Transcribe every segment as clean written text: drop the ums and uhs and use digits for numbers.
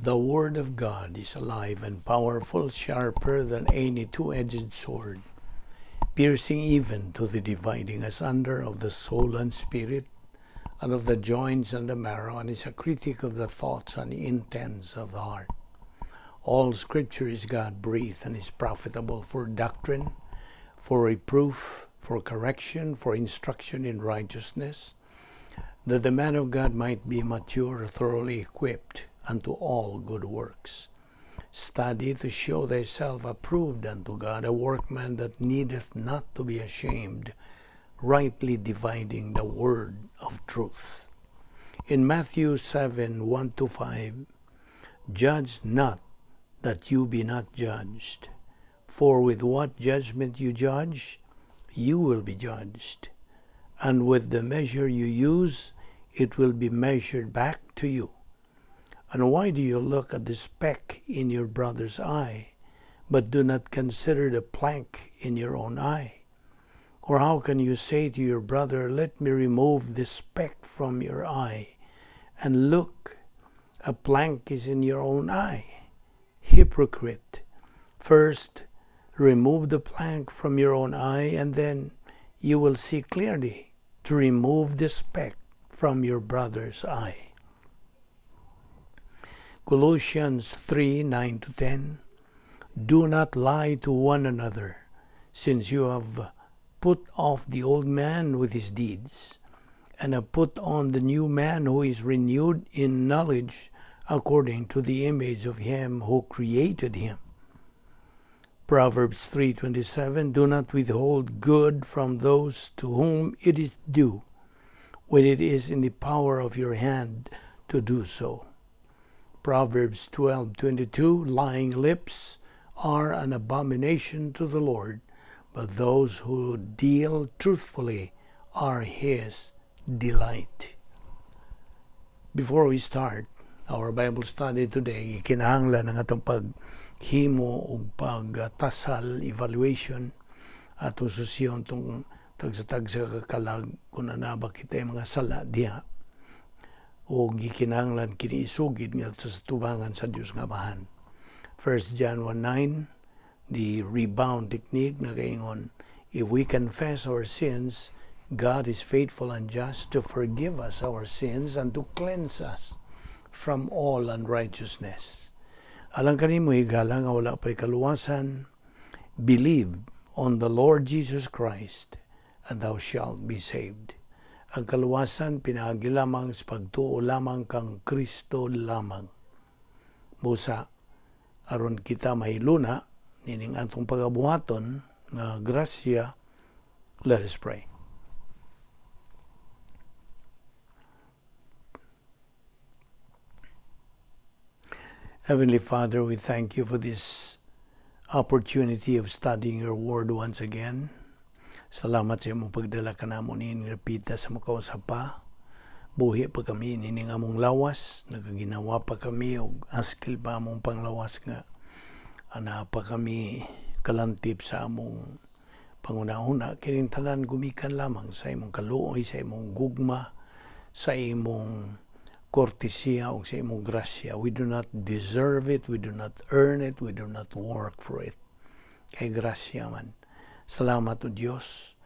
The Word of God is alive and powerful, sharper than any two-edged sword, piercing even to the dividing asunder of the soul and spirit, and of the joints and the marrow, and is a critic of the thoughts and intents of the heart. All Scripture is God-breathed and is profitable for doctrine, for reproof, for correction, for instruction in righteousness, that the man of God might be mature, thoroughly equipped unto all good works. Study to show thyself approved unto God, a workman that needeth not to be ashamed, rightly dividing the word of truth. In Matthew 7:1-5, judge not that you be not judged. For with what judgment you judge, you will be judged. And with the measure you use, it will be measured back to you. And why do you look at the speck in your brother's eye, but do not consider the plank in your own eye? Or how can you say to your brother, let me remove the speck from your eye, and look, a plank is in your own eye? Hypocrite, first remove the plank from your own eye, and then you will see clearly to remove the speck from your brother's eye. Colossians 3:9-10. Do not lie to one another, since you have put off the old man with his deeds, and have put on the new man who is renewed in knowledge according to the image of him who created him. Proverbs 3:27. Do not withhold good from those to whom it is due, when it is in the power of your hand to do so. Proverbs 12:22. Lying lips are an abomination to the Lord, but those who deal truthfully are His delight. Before we start our Bible study today, kinahanglan ang atong paghimo o pagtasal evaluation atong susyon tong tagsa-tagsa kakalag kung anaba kita mga sala diha o gikinahanglan kini isugid ngadto sa tubangan sa Dios nga Amahan. 1 John 1:9, the rebound technique na kaingon, if we confess our sins, God is faithful and just to forgive us our sins and to cleanse us from all unrighteousness. Alang kanimo higala nga wala pa'y kaluwasan, believe on the Lord Jesus Christ and thou shalt be saved. Ang kaluwasan pinaagi lamang sa pagtuo lamang kang Kristo lamang. Busa aron kita mahiluna nining atong pagabuhaton nga grasya. Let us pray. Heavenly Father, we thank you for this opportunity of studying your word once again. Salamat sa imong pagdala ka namo nining repita sa makausap pa. Buhi pa kami nining among lawas, nagaginawa pa kami og askil pa among panglawas nga ana pa kami kalantip sa among panguna-una. Kining tanan gumikan lamang sa imong kaluoy, sa imong gugma, sa imong kortesiya o sa imong grasya. We do not deserve it, we do not earn it, we do not work for it. Kay grasya man. Salamat o Diyos.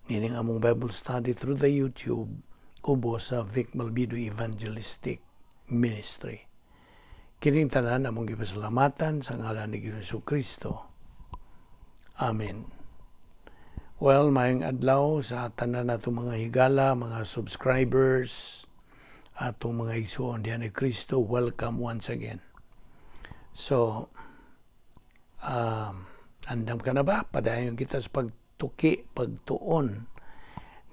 Nining among Bible study through the YouTube ubo sa Vic Balbido Evangelistic Ministry. Kining tanan among gipasalamatan sa ngalan ni Jesu Kristo. Amen. Well, mayang adlaw sa tanan nato mga higala, mga subscribers, atong mga igsoon diyan ni Kristo, welcome once again. So, andam ka na ba? Padayon kita sa pagtuki, pagtuon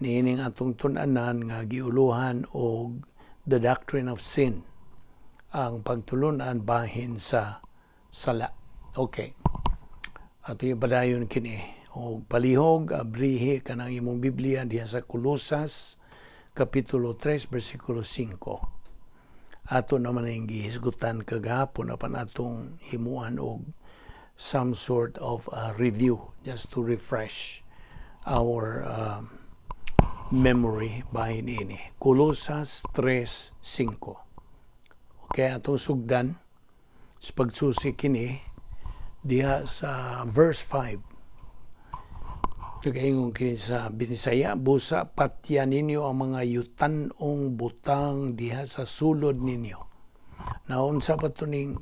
niining atong tun-anan nga giuluhan og the Doctrine of Sin, ang pagtulunan bahin sa sala. Okay. Ato yung padayon kini og palihog abrihi kanang imong Biblia diha sa Kolosas Kapitulo 3, versikulo 5. Ato naman ang gihisgutan kagahapon apan atong himuan og some sort of review just to refresh our memory bahin ini. Kolosas 3:5. Okay, atong sugdan sa pagsusi kini diha sa verse 5. Kagaingon kini sa Binisaya, busa patyan ninyo ang mga yutanong butang diha sa sulod ninyo. Naunsa pa to ning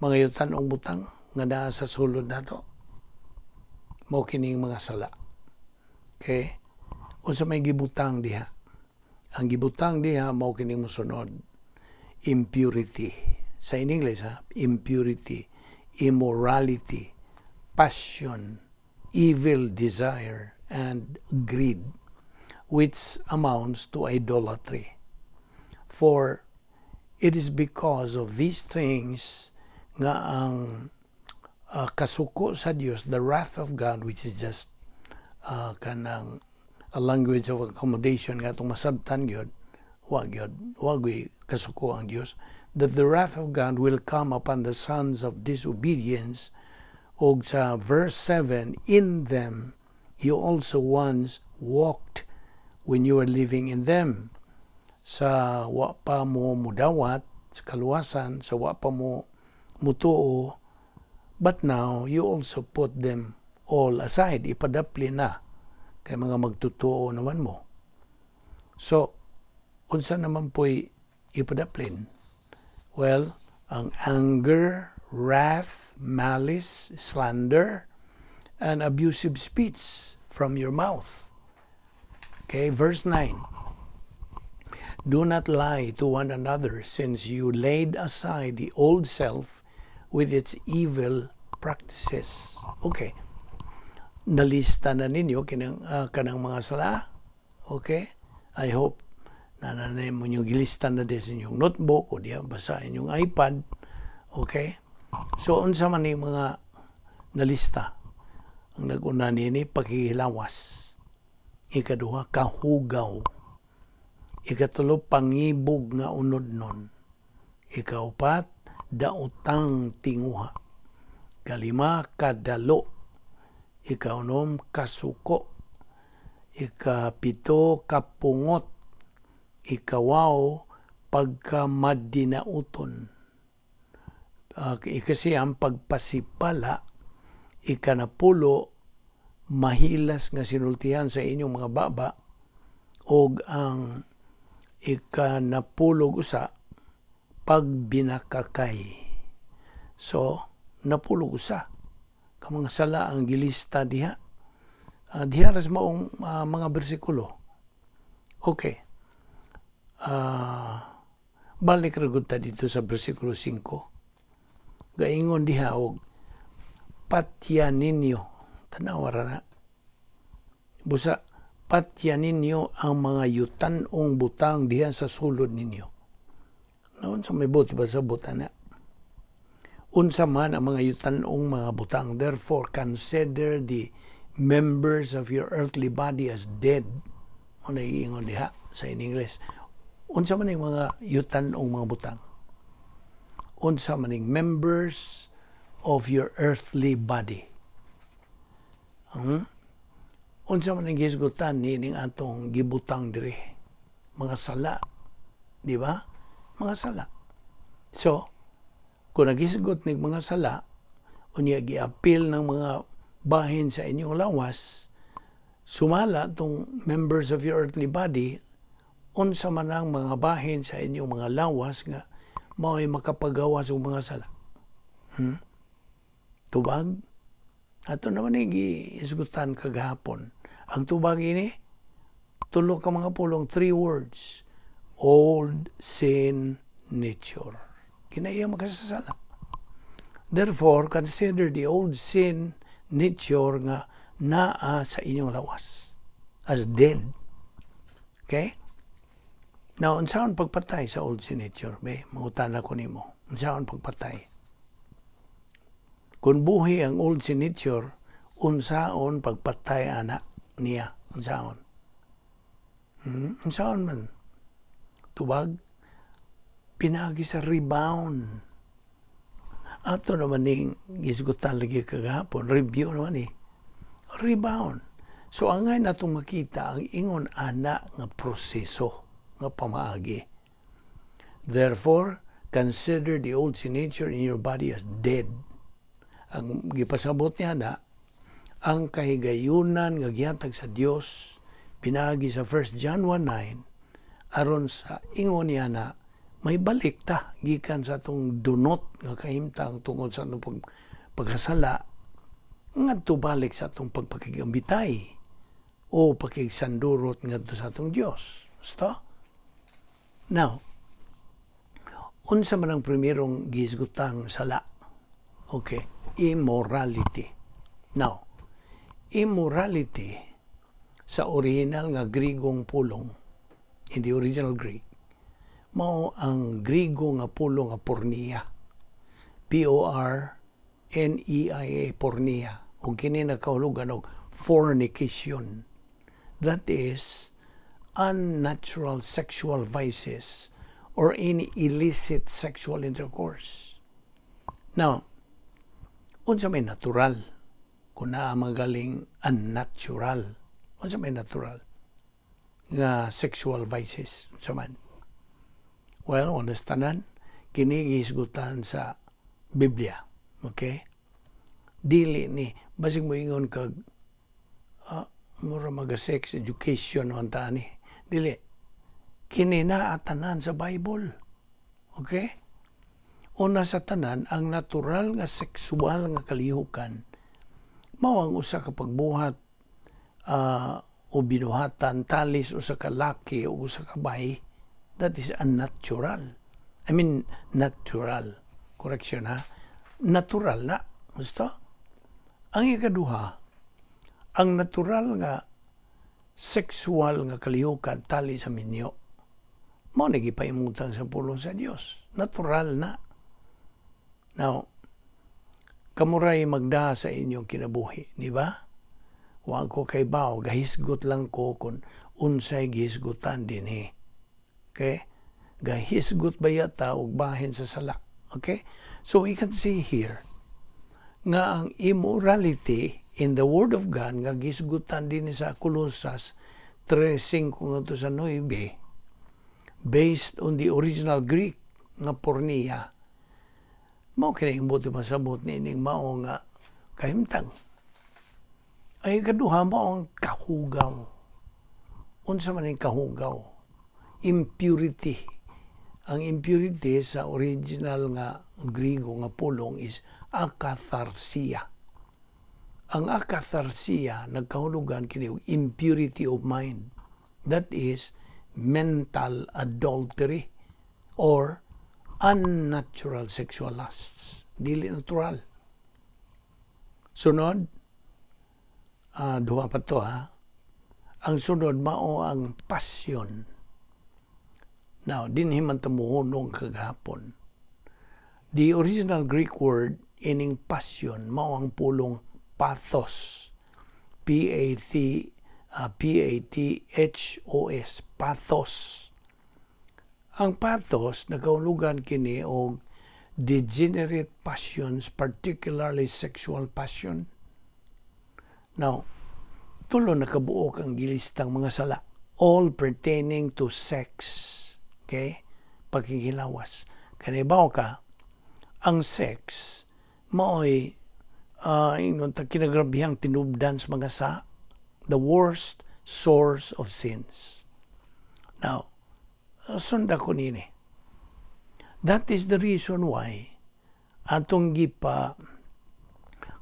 mga yutanong butang nga naa sa sulod nato? Mao kining mga sala. Okay? Unsa may gibutang diha? Ang gibutang diha mao kining mosunod. Impurity. Sa English, impurity, immorality, passion, evil desire, and greed, which amounts to idolatry. For it is because of these things nga ang kasuko sa Dios, the wrath of God, which is just kanang a language of accommodation nga itong masabtan gyud, wag kasuko ang Dios, that the wrath of God will come upon the sons of disobedience. Og sa verse 7, in them you also once walked when you were living in them. Sa wa pa mo mudawat, sa kaluwasan, sa wa pa mo mutuo, but now you also put them all aside. Ipadapli na kay mga magtutuo naman mo. So, unsa naman po'y ipadaplin? Well, ang anger, wrath, malice, slander, and abusive speech from your mouth. Okay, verse 9. Do not lie to one another, since you laid aside the old self with its evil practices. Okay. Nalista na ninyo kanang mga sala. Okay? I hope nananay mo yung gilista na din sa inyong notebook o diya basahin yung iPad. Okay? So, unsa man yung mga nalista? Ang nag-una nini, paghihilawas. Ikaduha, kahugaw. Ikatulo, pangibog nga unod nun. Ikaupat, daotang tinguha. Kalima, kadalo. Ikaunom, kasuko. Ikapito, kapungot. Ikawaw, pagkamadinauton. Ikasiyam, pagpasipala. Ikanapulo, mahilas nga sinultihan sa inyong mga baba. Og ang ikanapulog usa, pagbinakakay. So, napulog usa. Kamang sala ang gilista diha. Diha ras maong mga bersikulo. Okay. Balik ragod ta dito sa bersikulo 5. Gaingon diha og patyan ninyo. Tanawara na. Busa, patyan ninyo ang mga yutanong butang diha sa sulod ninyo. Naon sa may buti ba sa butana? Unsa man ang mga yutanong mga butang. Therefore, consider the members of your earthly body as dead. O naiingon diha sa English. Unsa man yung mga yutanong mga butang? Unsa man yung members of your earthly body? Unsa man yung gisgutan nining atong gibutang diri? Mga sala. Di ba? Mga sala. So, kung nagisgot ng mga sala, unya gi-appeal ng mga bahin sa inyong lawas, sumala tong members of your earthly body, unsa man ang mga bahin sa inyong mga lawas nga mao'y makapagawa sa mga sala. Tubag? Ato naman ay giisgutan kagahapon. Ang tubag ini, tulo ka mga pulong, 3 words. Old sin nature. Kinaiya makasasala. Therefore, consider the old sin nature nga naa sa inyong lawas as dead. Okay? Now, unsaon pagpatay sa old sin nature? Mangutan ako nimo. Unsaon pagpatay? Kung buhi ang old sin nature, unsaon pagpatay anak niya? Unsaon? Unsaon man? Tubag? Pinagi sa rebound. Ato naman ning gisgutan lagi kagahapon. Review naman Rebound. So, angay natong makita ang ingon anak nga proseso nga pamaagi. Therefore, consider the old sin nature in your body as dead. Ang gipasabot niya na, ang kahigayunan nga gihatag sa Dios pinagi sa 1 John 1:9 aron sa ingon niya na may balik ta gikan sa atong dunot nga kahimtang tungod sa atong pagkasala ngadto balik sa atong pagpakigambitay o pakigsandurot ngadto sa atong Dios. Basta? Now, unsa man ang primerong gihisgutang sala? Okay, immorality. Now, immorality sa original nga Grigong pulong, in the original Greek, mao ang Grigo nga pulong nga porneia. P-O-R-N-E-I-A, porneia. O kini nakahulugan og fornication. That is, unnatural sexual vices or any illicit sexual intercourse. Now, unsa may natural? Kung naa magaling unnatural. Unsa may natural nga sexual vices sa man? Well, understandaan, kini gihisgutan sa Biblia. Okay? Dili ni, basig mo ingon kag mura mag-sex education o antani. Dili. Kini naa tanan sa Bible. Okay? Una sa tanan, ang natural nga sexual nga kalihukan mao ang usa ka pagbuhat o binuhatan talis usa ka laki o usa ka bayi. That is unnatural. I mean, natural. Correction ha? Natural na. Basta? Ang ikaduha, ang natural nga sexual nga kalihukan tali sa minyo, mao nagipahimutang sa pulong sa Dios. Natural na. Now, kamuray magda sa inyong kinabuhi, di ba? Huwag ko kay bao, gahisgot lang ko kung unsay gihisgutan din Okay? Gahisgot ba yata og bahin sa salak. Okay? So we can see here nga ang immorality in the Word of God nga gisgutan din sa Colossus 3:5 ngadto sa 9 based on the original Greek nga porneia. Mao kini imbuti masabot nining mao nga kahimtang. Ay kaduha mao ang kahugaw. Unsa man ang kahugaw? Impurity. Ang impurity sa original nga Grigo nga pulong is akatharsia. Ang akatharsia nagkahulugan kini og impurity of mind. That is mental adultery or unnatural sexual lusts. Dili natural. Sunod, duha pa to ha. Ang sunod mao ang passion. Now, dinhi man tamuhunong kagahapon. The original Greek word ining passion mao ang pulong pathos. P-A-T-H-O-S. Pathos. Ang pathos nagahulugan kini og degenerate passions, particularly sexual passion. Now, tulo nakabuok ang gilistang mga sala, all pertaining to sex. Okay? Pagkikilawas. Kanibaw ka, ang sex, mao'y kinagrabihang tinubdan sa mga the worst source of sins. Now, sunda ko nini. That is the reason why atong gipa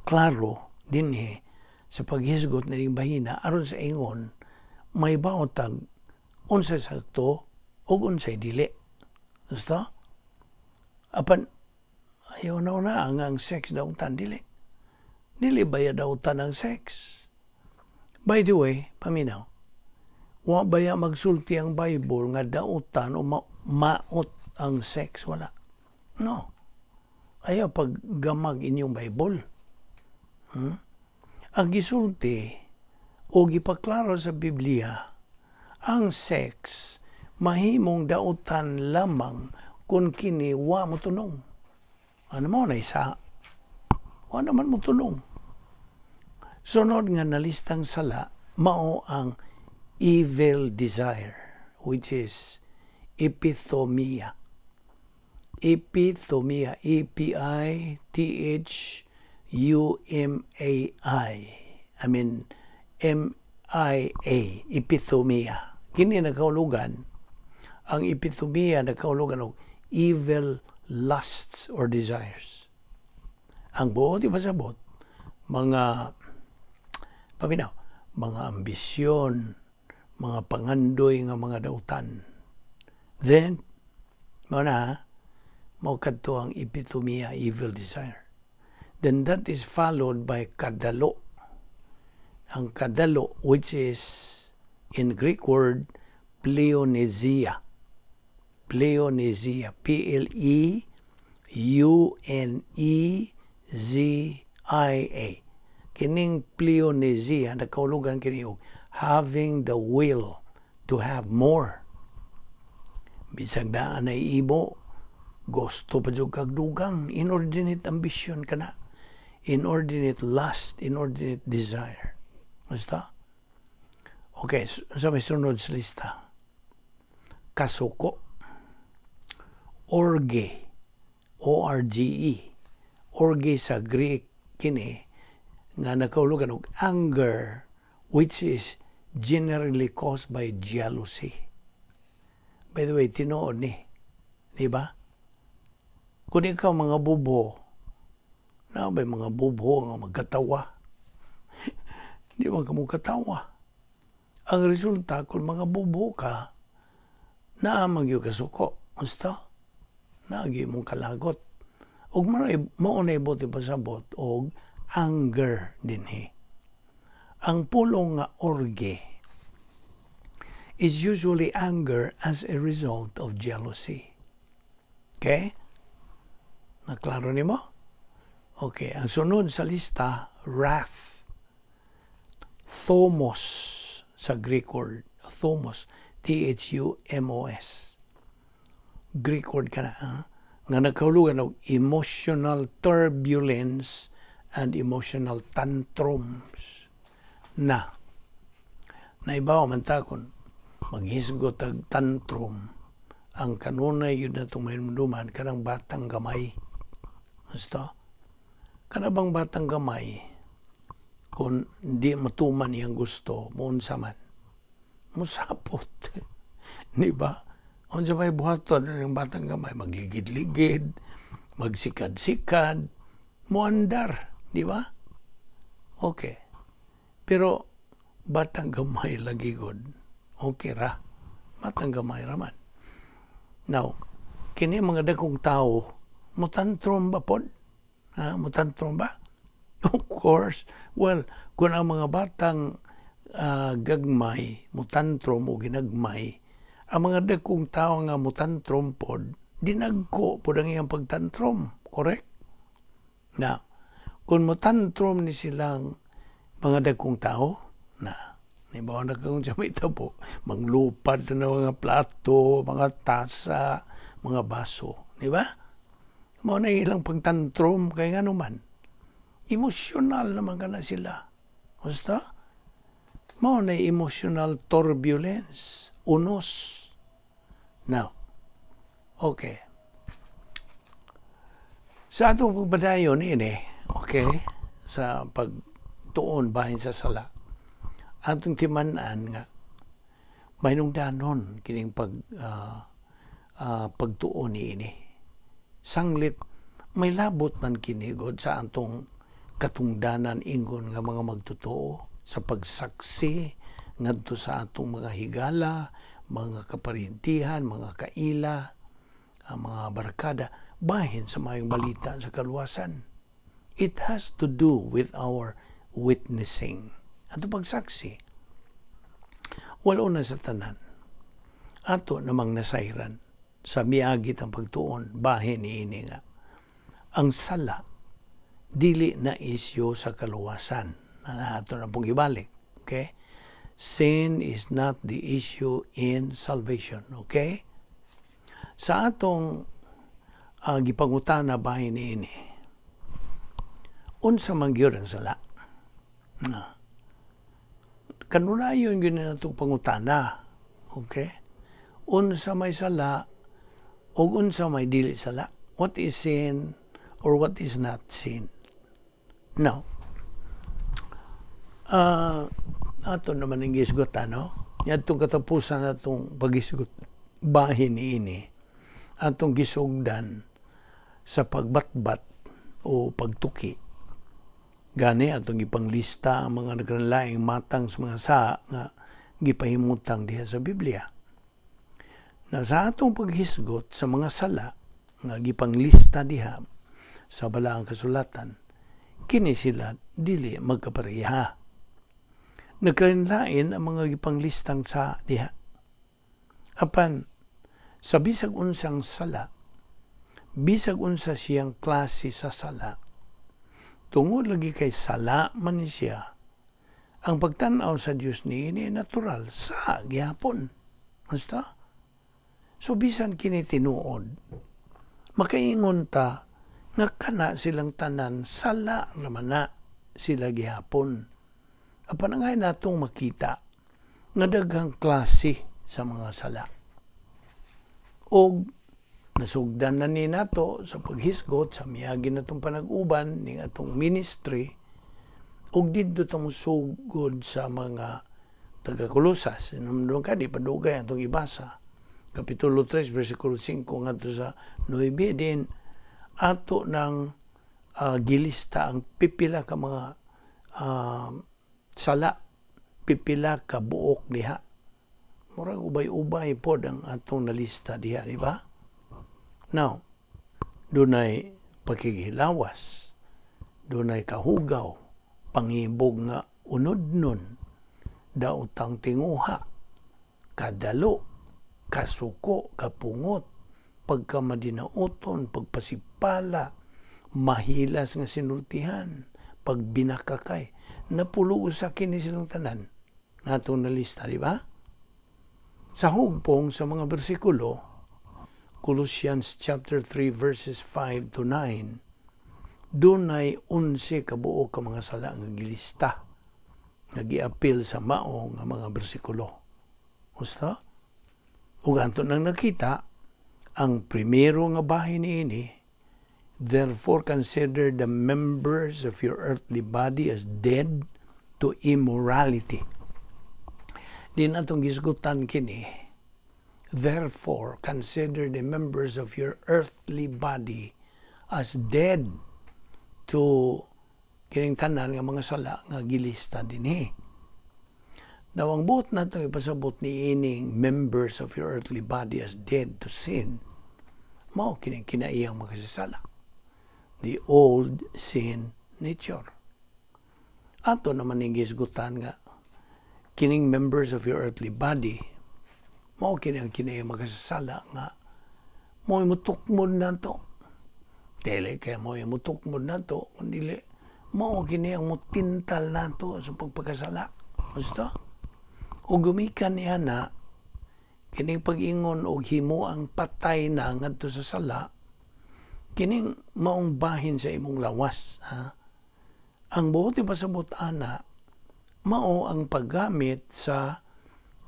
klaro dinhi sa paghisgot na ning bahina aron sa ingon may baotag unsa sakto ug unsay dili. Basta? Apan ayaw na ang sex daw tan dili. Dili baya daw tan ang sex. By the way, paminaw. Wa baya magsulti ang Bible nga dautan o maot ang sex, wala. No. Ayaw paggamag inyong Bible. Ang gisulti o gipaklaro sa Biblia, ang sex mahimong dautan lamang kung kini wa mo tunong. Ano mo na isa? Wa naman mo tunong. Sunod nga nalistang sala, mao ang evil desire, which is epithomia. Epithumia. E-P-I-T-H-U-M-A-I. I mean, M-I-A. Epithumia. Kini nagkaulugan. Ang epithumia nagkaulugan og evil lusts or desires. Ang buot ipasabot, mga paminaw, mga ambisyon, mga pangandoy nga mga dautan. Then, mao kadto ang epithumia, evil desire. Then that is followed by kadalo. Ang kadalo, which is in Greek word pleonesia. Pleonesia. P-L-E-U-N-E-Z-I-A. Kining pleonesia nagkaulugan kini og having the will to have more. Bisag daan ay imo gusto pa jud kag dugang, inordinate ambition kana, inordinate lust, inordinate desire. Basta? Okay, so may sunod sa lista. Kasuko. Orge. O-R-G-E. Orge sa Greek kini nga nakaulugan og anger, which is generally caused by jealousy. By the way, tinuod ni, di ba? Kung ikaw mga bubo, na ba mga bubo nga magkatawa? Di ba ka magkatawa? Ang resulta, kung mga bubo ka, naamag yung kasuko. Basta? Naagi mong kalagot. O maunay bote pasabot o anger dinhi. Ang pulong nga orge is usually anger as a result of jealousy. Okay? Naklaro ni mo? Okay, ang sunod sa lista, wrath. Thomos sa Greek word. Thomos. T-H-U-M-O-S. Greek word ka na. Nga nagkaulugan ng emotional turbulence and emotional tantrums. Naibaw man takon, maghisgot ag tantrum. Ang kanunay yun na itong mayunduman, kanang batang gamay. Basta? Kanabang batang gamay, kung hindi matuman iyang gusto, muunsa man, musapot. Di ba? Kung sa may buhaton ng batang gamay, magligid-ligid, magsikad-sikad, muandar. Di ba? Okay. Pero, batang gamay lagi god. Okay ra. Batang gamay raman. Now, kini mga dakong tao, mutantrom ba pod? Mutantrom ba? Of course. Well, kung ang mga batang gagmay, mutantrom o ginagmay, ang mga dakong tao nga mutantrom pod, dinagko pod ang iyang pagtantrom. Correct? Now, kung mutantrom ni silang mga dakong tao, Nibawa na kung sa may tabo, manglupad na mga plato, mga tasa, mga baso. Di ba? Mao na ilang pagtantrum kay nga naman. Emosyonal naman ka na sila. Basta? Mao na emotional turbulence. Unos. Now, okay. Sa atong pagbadayon ini, okay, sa pagtuon bahin sa sala, atong timan-an nga mahinungdanon kining pagtuon niini. Sanglit may labot man kinigod sa atong katungdanan ingon nga mga magtotoo sa pagsaksi ngadto sa atong mga higala, mga kaparintihan, mga kaila, mga barkada bahin sa mayong balita sa kaluwasan. It has to do with our witnessing. Ato pagsaksi, walo na sa tanan. Ato namang nasayran sa miagit ang pagtuon, bahin niini nga. Ang sala, dili na isyo sa kaluwasan. Ato na pong ibalik. Okay? Sin is not the issue in salvation. Okay? Sa atong gipangutana bahin niini, unsa man gyud ang sala? Kanunayon yun na itong pangutana. Okay? Unsa may sala ug unsa may dili sala. What is sin or what is not sin? Now, ato naman ang gisgot, yadtong katapusan atong pagisgot bahin ini atong gisugdan sa pagbatbat o pagtuki. Gani atong ipanglista ang mga nagkanlaing matang sa mga nga gipahimutang diha sa Biblia. Na sa atong paghisgot sa mga sala nga gipanglista diha sa balaang kasulatan, kini sila dili magkapareha. Nagkanlain ang mga gipanglistang sa diha. Apan sa bisag unsang sala, bisag unsa siyang klase sa sala, tungod lagi kay sala man siya, ang pagtanaw sa Dios niini natural sa gihapon. Basta? So bisan kini tinuod, makaingon ta nga kana silang tanan sala naman na sila gihapon. Apan angay natong makita nga daghang klase sa mga sala. Og nasugdan na ni nato sa paghisgot sa miagi natong panag-uban ning atong ministry, ug didto ta sugod sa mga taga-Kolosas. Nung di padugay atong ibasa. Kapitulo 3, versikulo 5 ngadto sa 9 din ato ng gilista ang pipila ka mga sala, pipila ka buok diha. Murag ubay-ubay pod ang atong nalista diha, di ba? Now, dunay pagkikilawas, dunay kahugaw, pangibog nga unodnon, daotang tinguha, kadalo, kasuko, kapungot, pagkamadinauton, pagpasipala, mahilas nga sinultihan, pagbinakakay, napulo sa kini silang tanan nga atong nalista, di ba? Sa hugpong sa mga bersikulo, Colossians chapter 3 verses 5 to 9, dunay 11 kabuo ka mga sala nga gilista nga giapil sa mao nga mga bersikulo. Usta? Ug anto nang nakita ang primero nga bahin niini, therefore consider the members of your earthly body as dead to immorality. Din atong gisgutan kini, therefore consider the members of your earthly body as dead to kining tanan nga mga sala nga gilista dinhi. Now ang buot natong ipasabot ni ining members of your earthly body as dead to sin, mao kining kinaiyang makasasala, the old sin nature. Ato naman ning gisgutan nga kining members of your earthly body, mao kini ang kinaya makasasala nga mo'y mutukmod na to. Dili kaya mo'y mutukmod na to, kundi mao kini ang mutintal na to sa pagpagkasala. Basta? O gumikan niya na, kining pag-ingon o himo ang patay na ngadto sa sala, kining maong bahin sa imong lawas. Ha? Ang buot ipasabot ana, mao ang paggamit sa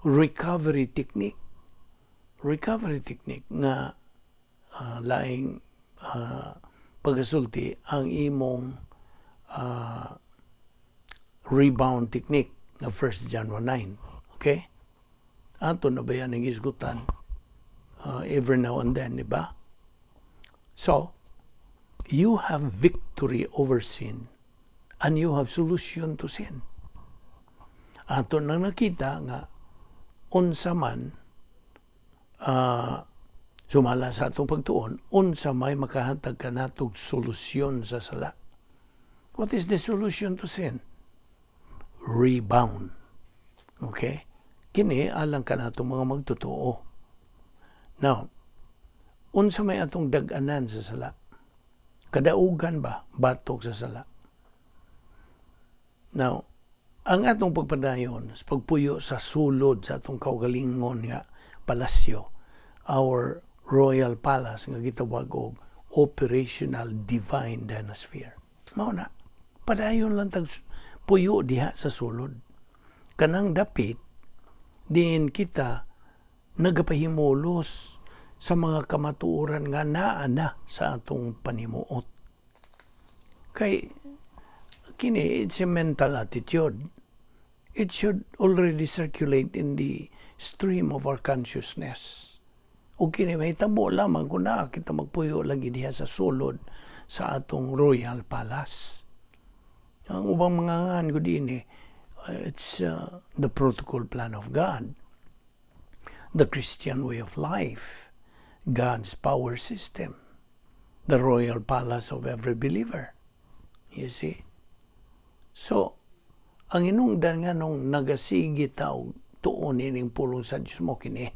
recovery technique. Recovery technique nga laing pagasulti ang imong rebound technique nga 1 John 1:9. Okay? Ato na ba yan ang isgutan every now and then, di ba? So, you have victory over sin and you have solution to sin. Ato nang nakita nga unsa man sumala sa atong pagtuon, unsa may makahatag kanatog solusyon sa sala. What is the solution to sin? Rebound. Okay? Kini alang kanatong mga magtotoo. Now, unsa may atong dag-anan sa sala? Kadaugan ba batok sa sala? Now, ang atong pagpadayon sa pagpuyo sa sulod sa atong kaugalingon nga palasyo, our royal palace nga gitawag og operational divine dynasphere. Mao na, padayon lang tag puyo diha sa sulod. Kanang dapit din kita nagapahimulos sa mga kamatuoran nga naa sa atong panimuot. Kay kini, it's a mental attitude. It should already circulate in the stream of our consciousness. O kini mahitabo lamang kung na kita magpuyo lagi diha sa sulod sa atong royal palace. Ang ubang mga ngan ko din it's the protocol plan of God, the Christian way of life, God's power system, the royal palace of every believer. You see? So, ang inungdan nga nung nagasigi tao tuon ining pulong sa Diyos mo kini,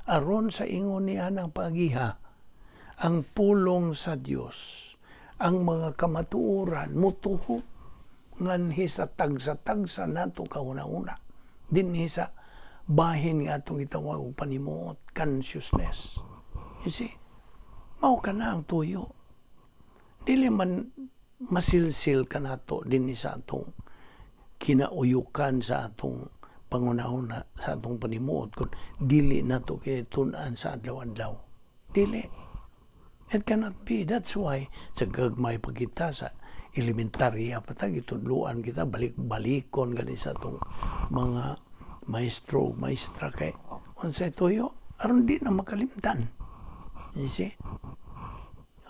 aron sa ingon niya ng pagiha, ang pulong sa Diyos, ang mga kamatuoran, mutuhot, nganhi sa tagsa-tagsa nato kauna-una. Dinhi sa bahin nga itong itawag o panimuot, consciousness. You see? Mao ka na ang tuyo. Dili man masilsil ka na to din sa atong kinauyukan sa atong pangunahuna sa atong panimuot kung dili na to kinitunan sa adlaw-adlaw. Dili. It cannot be. That's why sa gagmay pagkita sa elementarya patag itudluan kita balik-balikon gani sa atong mga maestro, maestra kay unsay tuyo aron di na makalimtan. You see?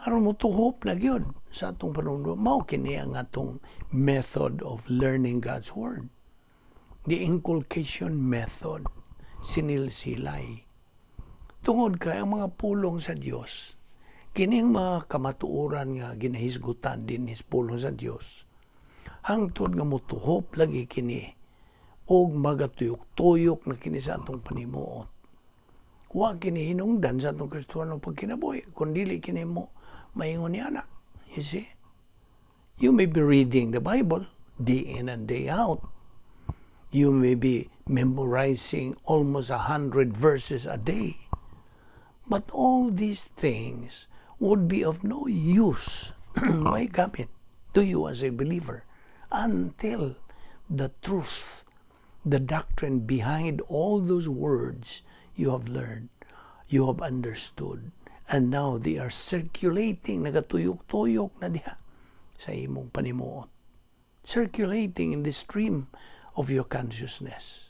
Aron mo tuhop na gyud sa atong panunod. Mao kini ang atong method of learning God's Word. The inculcation method, sinilsilay. Tungod kay ang mga pulong sa Dios, kining mga kamatuoran nga ginahisgutan din is pulong sa Dios. Hangtod nga motuhop lagi kini og magatuyok-tuyok na kini sa atong panimuot. Wa kini hinungdan sa atong Kristiyano pagkinabuhi, kundi kini mo maingon niya na. You see? You may be reading the Bible day in and day out. You may be memorizing almost 100 verses a day. But all these things would be of no use, may gamit, to you as a believer until the truth, the doctrine behind all those words you have learned, you have understood, and now they are circulating, nagatuyok-tuyok na diha sa imong panimuot. Circulating in the stream of your consciousness.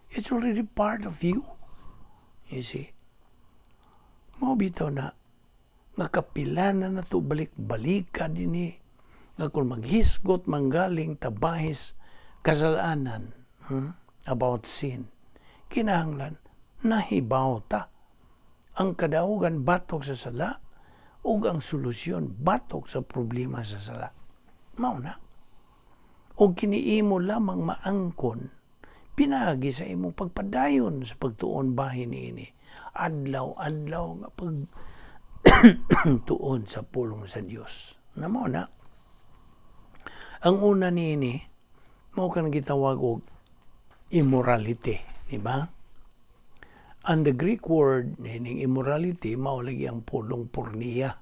It's already part of you. You see? Mao bitaw na nakapilanan na to balik-balik ka din nga kung maghisgot manggaling tabahis kasalanan about sin. Kinahanglan nahibaw ta ang kadaugan batok sa sala ug ang solusyon batok sa problema sa sala. Mao na. O kiniimo lamang maangkon, pinagi sa imong pagpadayon sa pagtuon bahin ini. Adlaw-adlaw nga pagtuon sa pulong sa Dios. Namo na. Ang una niini, mao kan gitawag og immorality, di ba? And the Greek word meaning immorality mao lagi ang pulong porneia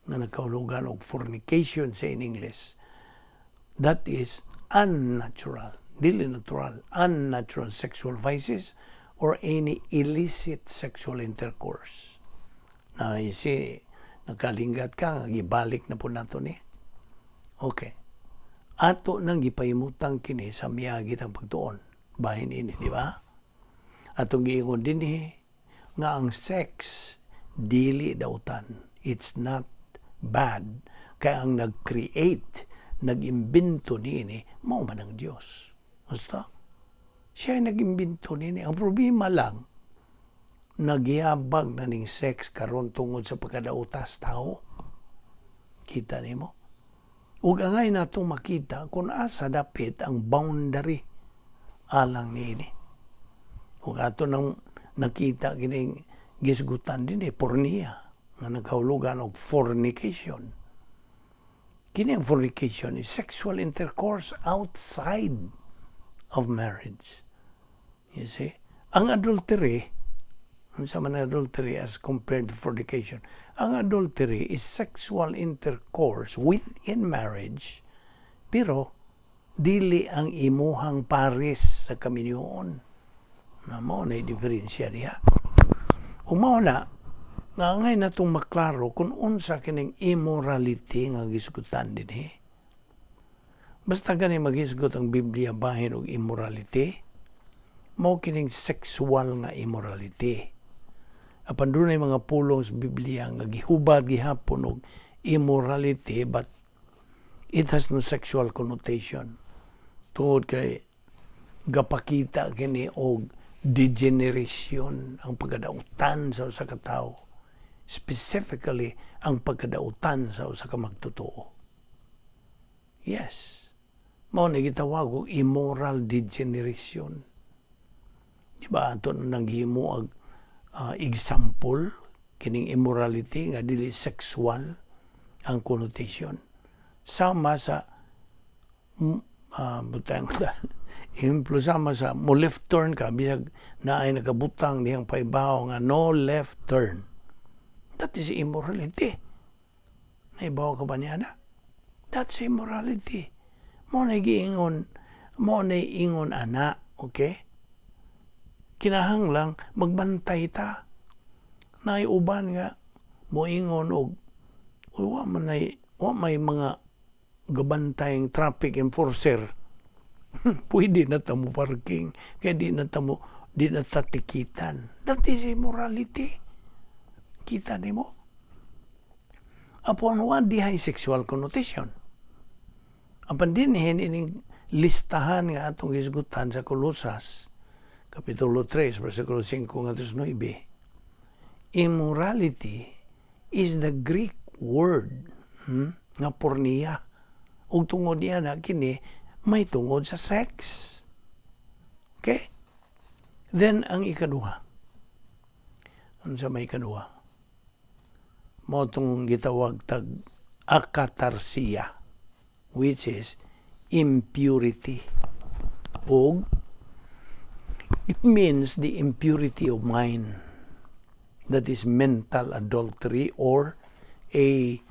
nga nagkahulugan og fornication sa in English. That is unnatural, dili natural, unnatural sexual vices or any illicit sexual intercourse. Na isi nakalinggat ka, gibalik na po nato ni. Okay. Ato nang gipahimutang kini sa miyagi tang pagtuon. Bahin ini, di ba? Atong giingon din nga ang sex dili dautan. It's not bad. Kaya ang nag-create, nag-imbento niini, mao man ang Dios. Basta, siya ay nag-imbento niini. Ang problema lang, nagyabag na ning sex karon tungod sa pagkadautas tao. Kita nimo? Ug angay natong makita kung asa dapit ang boundary alang niini. Ug ato nang nakita kining gisgutan din porneia nga nagkahulugan og fornication. Kini ang fornication is sexual intercourse outside of marriage. You see? Ang adultery, sa man adultery as compared to fornication, ang adultery is sexual intercourse within marriage, pero dili ang imuhang pares sa kaminyoon. Na mao na diferensya diha. Kung mao na, Nga ngay na itong maklaro kung unsa kining immorality nga gisgutan din Basta gani maghisgot ang Biblia bahin og immorality, mao kining sexual nga immorality. Apan dunay mga pulong sa Biblia nga gihubad gihapon og immorality but it has no sexual connotation. Tungod kay gapakita kini og degeneration ang pagkadautan sa usa ka tawo. Specifically ang pagkadautan sa usa ka magtotoo. Yes. Mao na gitawag og immoral degeneration. Diba ato nanghimo og example kining immorality nga dili sexual ang connotation. Sama sa Implo sama sa mo left turn ka bisag naay nakabutang diyang paibaw nga no left turn. That is immorality. Naibaw ka ba niya na? That's immorality. Mo na ingon ana, okay? Kinahanglang magbantay ta. Naay uban nga mo ingon og wa may mga gabantayng traffic enforcer. Pwede na tamo parking, kaya di na tatikitan. That is immorality. Kita ni mo? Upon one, di hay sexual connotation. Apan din ining listahan nga atong hisgutan sa Kolosas, Kapitulo 3, versikulo 5 ngadto 9. Immorality is the Greek word nga pornea. Ug tungod niya na kini may tungod sa sex. Okay? Then, ang ikaduha. Ano sa may ikaduha? Mo itong gitawag tag akatarsiya, which is impurity. O, it means the impurity of mind. That is mental adultery or a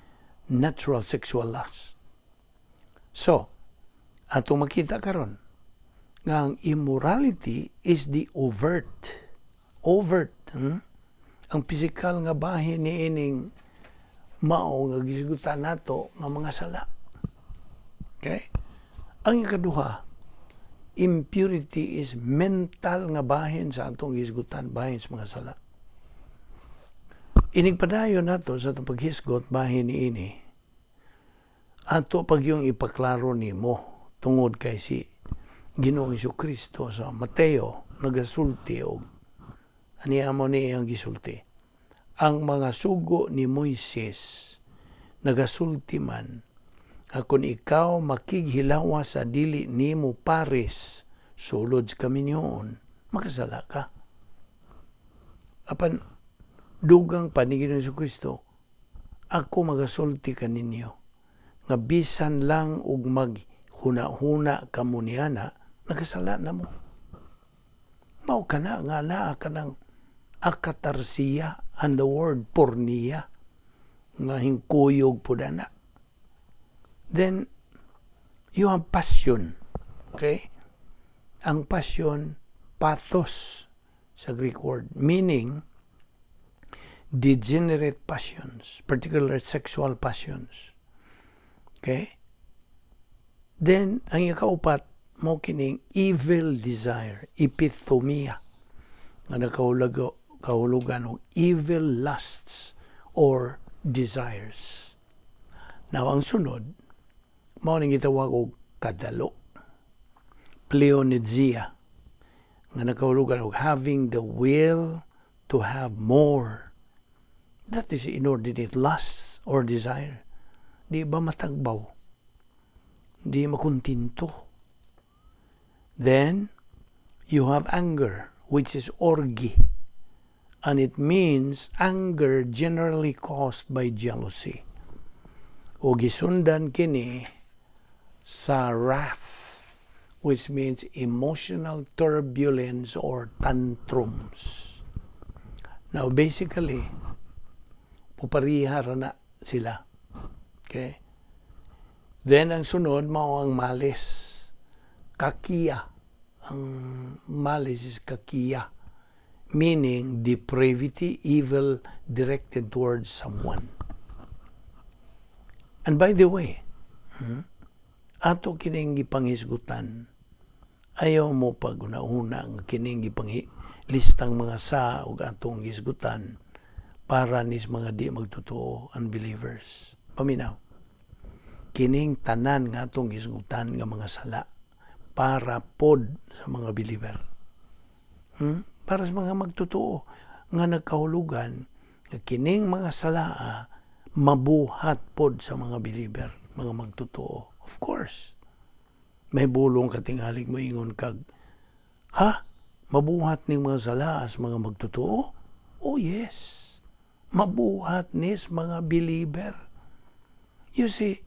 natural sexual lust. So, atong makita karon nga ang immorality is the overt. Ang physical nga bahin ni ining mao nga gisgutan nato nga mga sala. Okay? Ang ikaduha, impurity is mental nga bahin sa atong gisgutan bahin sa mga sala. Inigpadayon nato sa atong paghisgot bahin ni ini. Ato pag yung ipaklaro nimo tungod kay si Ginoong Jesucristo sa Mateo nagasulti og aniamo ni ang gisulti. Ang mga sugo ni Moises nagasulti man kung ikaw makighilawa sa dili nimo pares sulod sa kaminyoon, makasala ka. Apan dugang pa ni Ginoong Jesucristo, ako magasulti kaninyo nga bisan lang og maghuna-huna kamo niyana, nagasala na mo. Mao ka na nga naa ka ng akatarsiya and the word porniya nga hingkuyog po na. Then, you have passion. Okay? Ang passion, pathos sa Greek word, meaning degenerate passions, particular sexual passions. Okay? Then, ang ikaupat, mo kining evil desire, epithumia, nga nakahulugan ng evil lusts or desires. Now, ang sunod, mao ning gitawag og kadalo, pleonexia, nga nakahulugan og having the will to have more. That is inordinate lusts or desire. Di ba matagbaw? Di makuntinto. Then, you have anger, which is orgy. And it means anger generally caused by jealousy. O gisundan kini sa wrath, which means emotional turbulence or tantrums. Now, basically, puparihara na sila. Okay? Then, ang sunod, mao ang malis. Kakiya. Ang malis is kakiya. meaning depravity, evil directed towards someone. And by the way, ato kining gipanghisgutan, ayaw mo pag una-una ang kining listang mga sa ug atong hisgutan para nis mga di magtotoo unbelievers. Paminaw, kining tanan nga atong hisgutan nga mga sala para pod sa mga believer. Para sa mga magtotoo nga nagkahulugan nga kining mga sala mabuhat pod sa mga believer, mga magtotoo. Of course, may bulong katingalig mo ingon kag, mabuhat ning mga sala sa mga magtotoo? Oh yes, mabuhat nis mga believer. You see,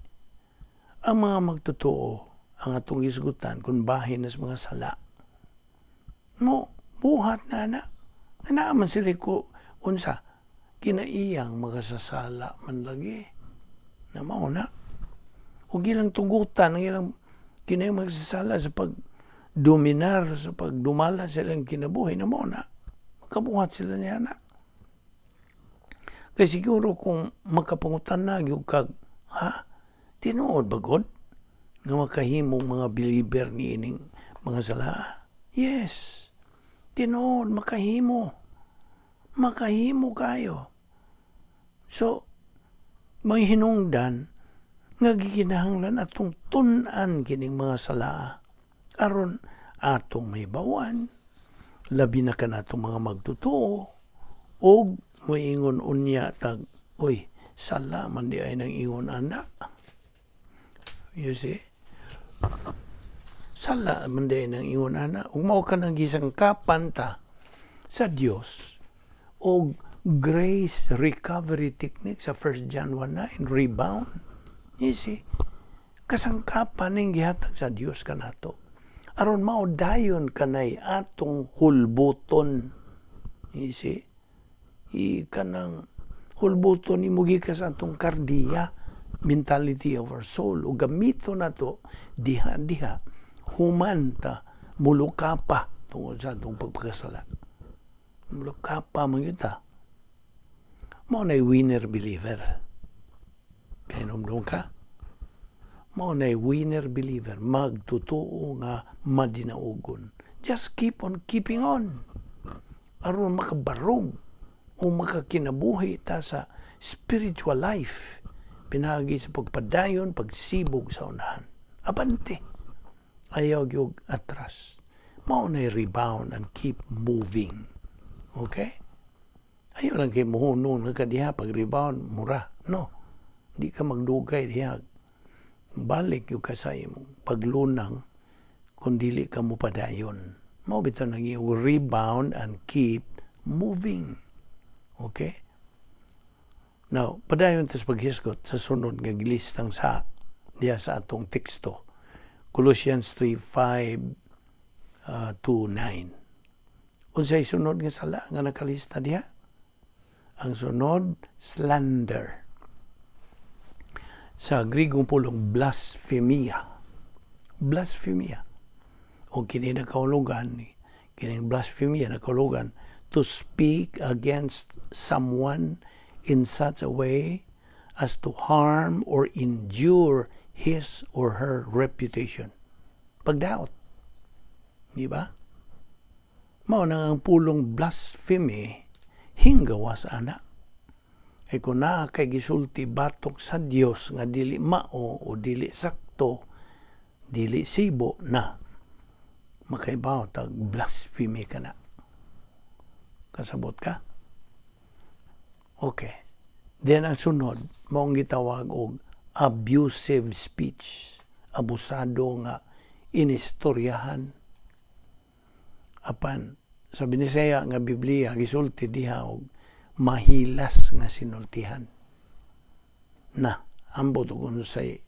ang mga magtotoo, ang atong isgutan kung bahin nas mga sala, mo buhat na naaman sila ko unsa kinaiyang magasasala man lagi na mao na ug ilang tugutan ang ilang kinaiyang magasasala sa pagdominar, sa pagdumala sa ilang kinabuhi na mao na makabuhat sila niya na. Kaya siguro kung makapangutan na gyud kag tinuod ba God nga makahimong mga believer ni ining mga sala? Yes, tinuod makahimo kayo. So may hinungdan nga gikinahanglan atong tun-an kining mga sala aron atong may bawan, labi na kanatong mga magtotoo og moingon unya tag sala man di ay nang ingon ana. You see, sala man di ay nang ingon ana ug mao ka nang gisangkapan ta sa Dios og grace recovery technique sa 1 John 1:9, rebound. You see, kasangkapan ning gihatag sa Dios kanato aron mao dayon kanay atong hulbuton. You see, kanang hulbuton ni mugikas atong kardiya, mentality of our soul, o gamito na to diha human ta mulukapa tungod sa atong pagpakasala. Mulukapa man yun ta. Mao na'y winner believer. Kainomdom ka? Mao na'y winner believer. Magtotoo nga madinaugon. Just keep on keeping on. Aron makabarog o makakinabuhi ta sa spiritual life. Pinagi sa pagpadayon, pagsibog sa unahan. Abante. Ayaw gyud atras. Mao na'y rebound and keep moving. Okay? Ayaw lang kayo muhunong nagkadiha pag-rebound, mura. No. Di ka magdugay diha. Balik yung kasay mo. Paglunang, kung dili ka mo padayon. Mao bitaw nang yung rebound and keep moving. Okay? Now, padayon tas paghisgot sa sunod nga gilistang sa diha sa atong teksto. Colossians 3:5 to 9. Unsay sunod nga sala nga nakalista diha? Ang sunod, slander. Sa Grigong pulong, blasphemia. Blasphemia. O kini nakahulugan, kining blasphemia nakahulugan, to speak against someone in such a way as to harm or injure his or her reputation. Pagdaot. Di ba? Mao nang ang pulong blasphemy hinggawa sa anak. Ay kung naa kay gisulti batok sa Dios nga dili mao o dili sakto, dili sibo na makaibaw tag blasphemy ka na. Kasabot ka? Okay. Then ang sunod, maong gitawag og abusive speech. Abusado nga inistoryahan. Apan sa Binisaya nga Biblia gisulti diha og mahilas nga sinultihan. Na ambot og unsay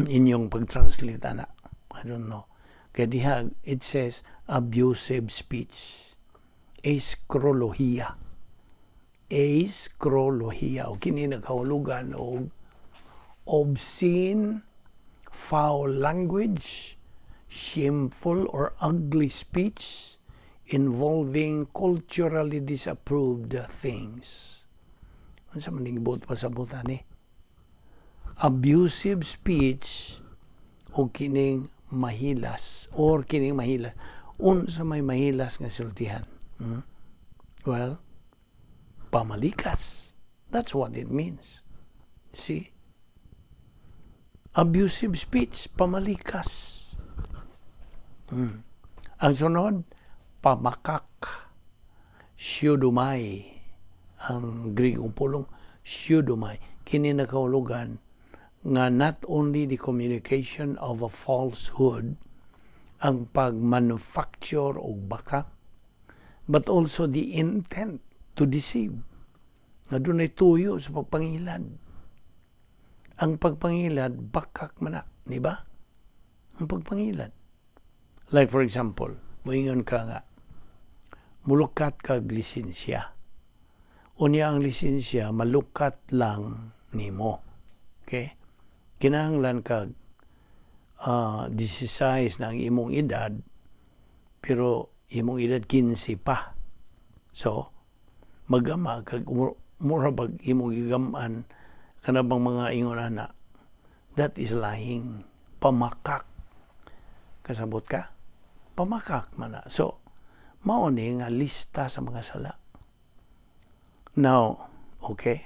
inyong pagtranslate ana. I don't know. Kaya diha it says abusive speech. Eskrolohiya. O kini nagahulugan og obscene, foul language, shameful or ugly speech, involving culturally disapproved things. Ano sa maningibot pa sa buta ni? Abusive speech o kining mahilas or kining mahilas. Unsa may mahilas nga sultihan? Well, pamalikas. That's what it means. See? Abusive speech, pamalikas. Ang sunod, pamakak. Siudomai. Ang Grigong pulong, siudomai. Kini nakahulugan nga not only the communication of a falsehood, ang pag-manufacture o bakak, but also the intent to deceive. Nga doon ay tuyo sa pagpangilad. Ang pagpangilad, bakak man na, di ba? Ang pagpangilad. Like for example, moingon ka nga, mulukat kag lisensya. Unya ang lisensya, malukat lang nimo. Okay? Kinahanglan kag 16 na ang imong edad, pero imong edad 15 pa. So, magama kag mura bag imong igaman kanabang mga ingon ana, that is lying. Pamakak. Kasabot ka? Pamakak man na. So, mao ni nga lista sa mga sala. Now, okay,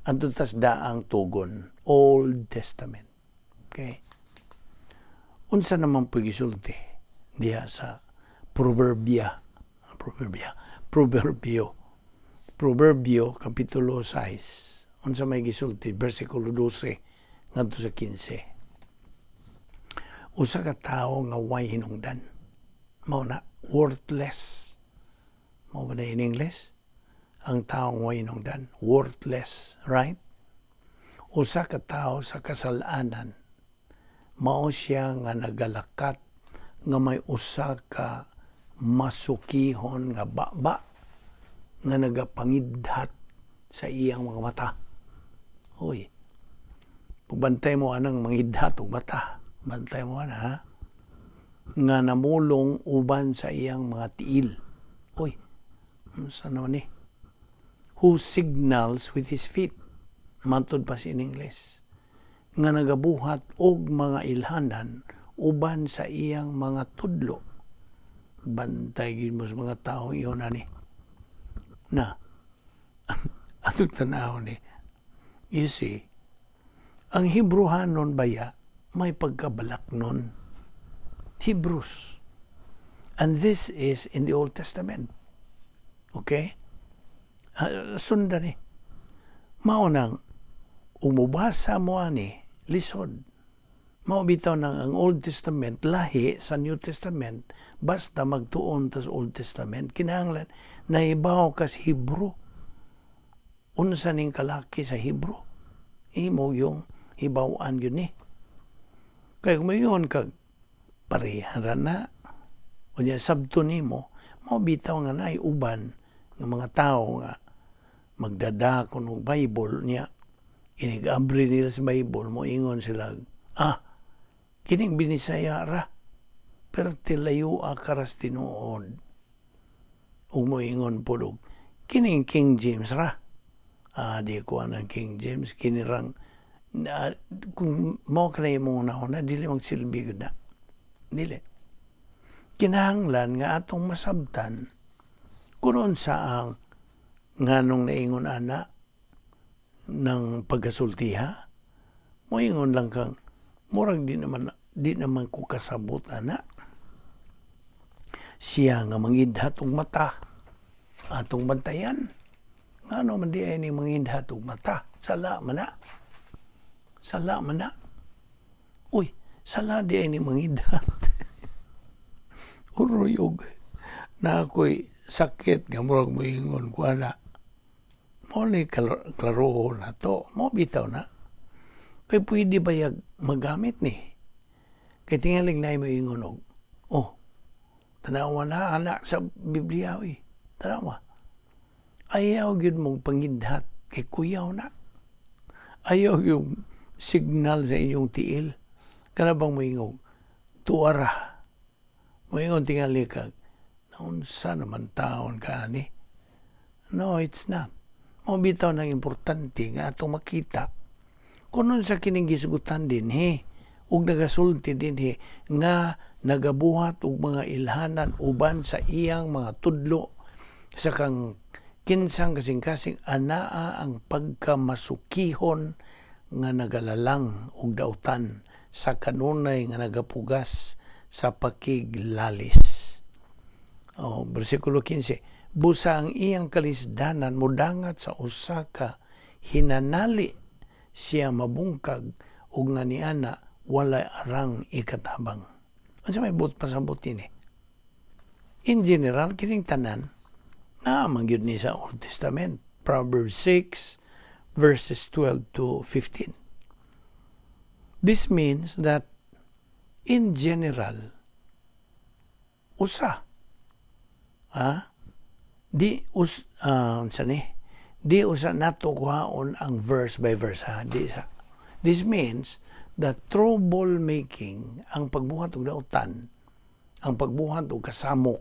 adto tas daang tugon, Old Testament. Okay? Unsa naman pagisulti diha sa Proverbio kapitulo 6. Unsa may gisulti bersikulo 12 ngadto sa 15. Usa ka tawo nga way hinungdan, mao na worthless. Mao ba na in English? Ang taong way hinungdan, worthless, right? Usa ka tawo sa kasalanan, mao siya nga nagalakat nga may usa ka masukihon nga baba nga nagapangidhat sa iyang mga mata. Hoy, pagbantay mo anang mangidhat og mata, bantay mo ana ha? Nga namulong uban sa iyang mga tiil. Hoy, unsa naman ni? Who signals with his feet. Mantod pa in English. Nga nagabuhat og mga ilhanan uban sa iyang mga tudlo. Bantay gid mo sa mga taong iyon ani. Na, atong tanaw ni, you see, ang Hebrewanon baya, may pagkabalak nun. Hebrews. And this is in the Old Testament. Okay? Sundan ni. Maunang, umubasa mo ani, lisod. Maubitaw nang ang Old Testament, lahi sa New Testament, basta magtuon tas Old Testament, kinahanglan, naibaw kas Hebrew. Unsa ning kalaki sa Hebrew? Imo yung hibawaan yun eh. Kaya kung mayon kag pareharan na, o niya sabto nimo, maubitaw nga na uban ng mga tao nga magdadakon og Bible niya, inigabri nila sa Bible, mo ingon sila, kining binisaya ra, pero tilayo akaras tinuod. Ug mo ingon po kining King James ra. Di ko ang King James, kinirang, kung mo kanay mong na, dili magsilbi yun na. Dili. Kinahanglan nga atong masabtan, kunon sa ang nganong naingon ana ng pagkasultiha, mo ingon lang kang, murag di naman ko kasabot ana. Siya nga mangidhat og mata, atong bantayan. Ngano man di ay ni mangidhat og mata, sala man na. Sala man na. Uy, sala di ay ni mangidhat. Uruyog na ako'y sakit nga murag moingon ko ana. Mo ni klaro na to, mo bitaw na. Kay pwede ba yag magamit ni? Kay tingaling na mo ingon og, tanawa na anak sa Biblia oy. Tanawa. Ayaw gyud mong pangidhat kay kuyaw na. Ayaw yung signal sa inyong tiil. Kana bang moingog tuara. Moingon tingali kag Unsa naman taon ka ni? No, it's not. Mo bitaw ng importante nga atong makita. Kunon sa kining gisgutan din ug nagasulti din nga nagabuhat og mga ilhanan uban sa iyang mga tudlo sa kang kinsang kasing-kasing anaa ang pagkamasukihon nga nagalalang og dautan sa kanunay nga nagapugas sa pakiglalis. Bersikulo 15, busa ang iyang kalisdanan mudangat sa usa ka hinanali siya mabungkag ug nga niana walay arang ikatabang. Unsa may pasabot ini? In general kining tanan na mangyud ni sa Old Testament, Proverbs 6 verses 12 to 15. This means that in general usa di usa nato kuhaon ang verse by verse di sa. This means that troublemaking, ang pagbuhat og dautan, ang pagbuhat og kasamok,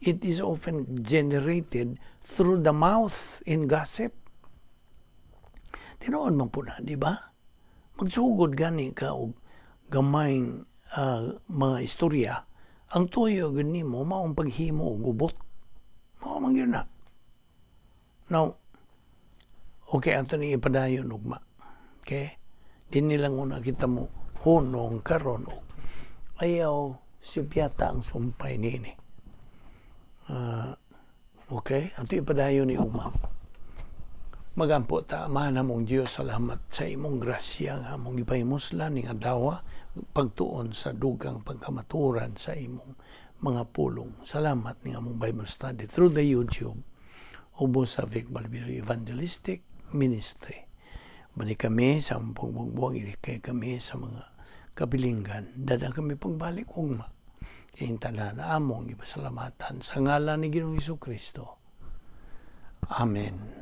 it is often generated through the mouth in gossip. Tinuod man po na, di ba? Magsugod gani ka og gamayng mga istorya, ang tuyo gud nimo maong paghimo og gubot. Mao man gyud na. Now, okay, ato ni ipadayon ugma. Okay? Di nilang una kita mo hunong karon og ayaw si piyata ang sumpay nini. Okay? Ato ipadayon ni ugma. Magampo ta, mahana mong Diyos, salamat sa imong grasya nga mong ipahimuslan ning adlaw pagtuon sa dugang pagkamaturan sa imong mga pulong. Salamat ning among Bible study through the YouTube ubos sa Balbido Evangelistic Ministry. Bani kami sa pagbubuang ilikay kami sa mga kabilinggan. Dadang kami pagbalik ugma. Kayong tanan among ipasalamatan sa ngalan ni Ginoong Hesukristo. Amen.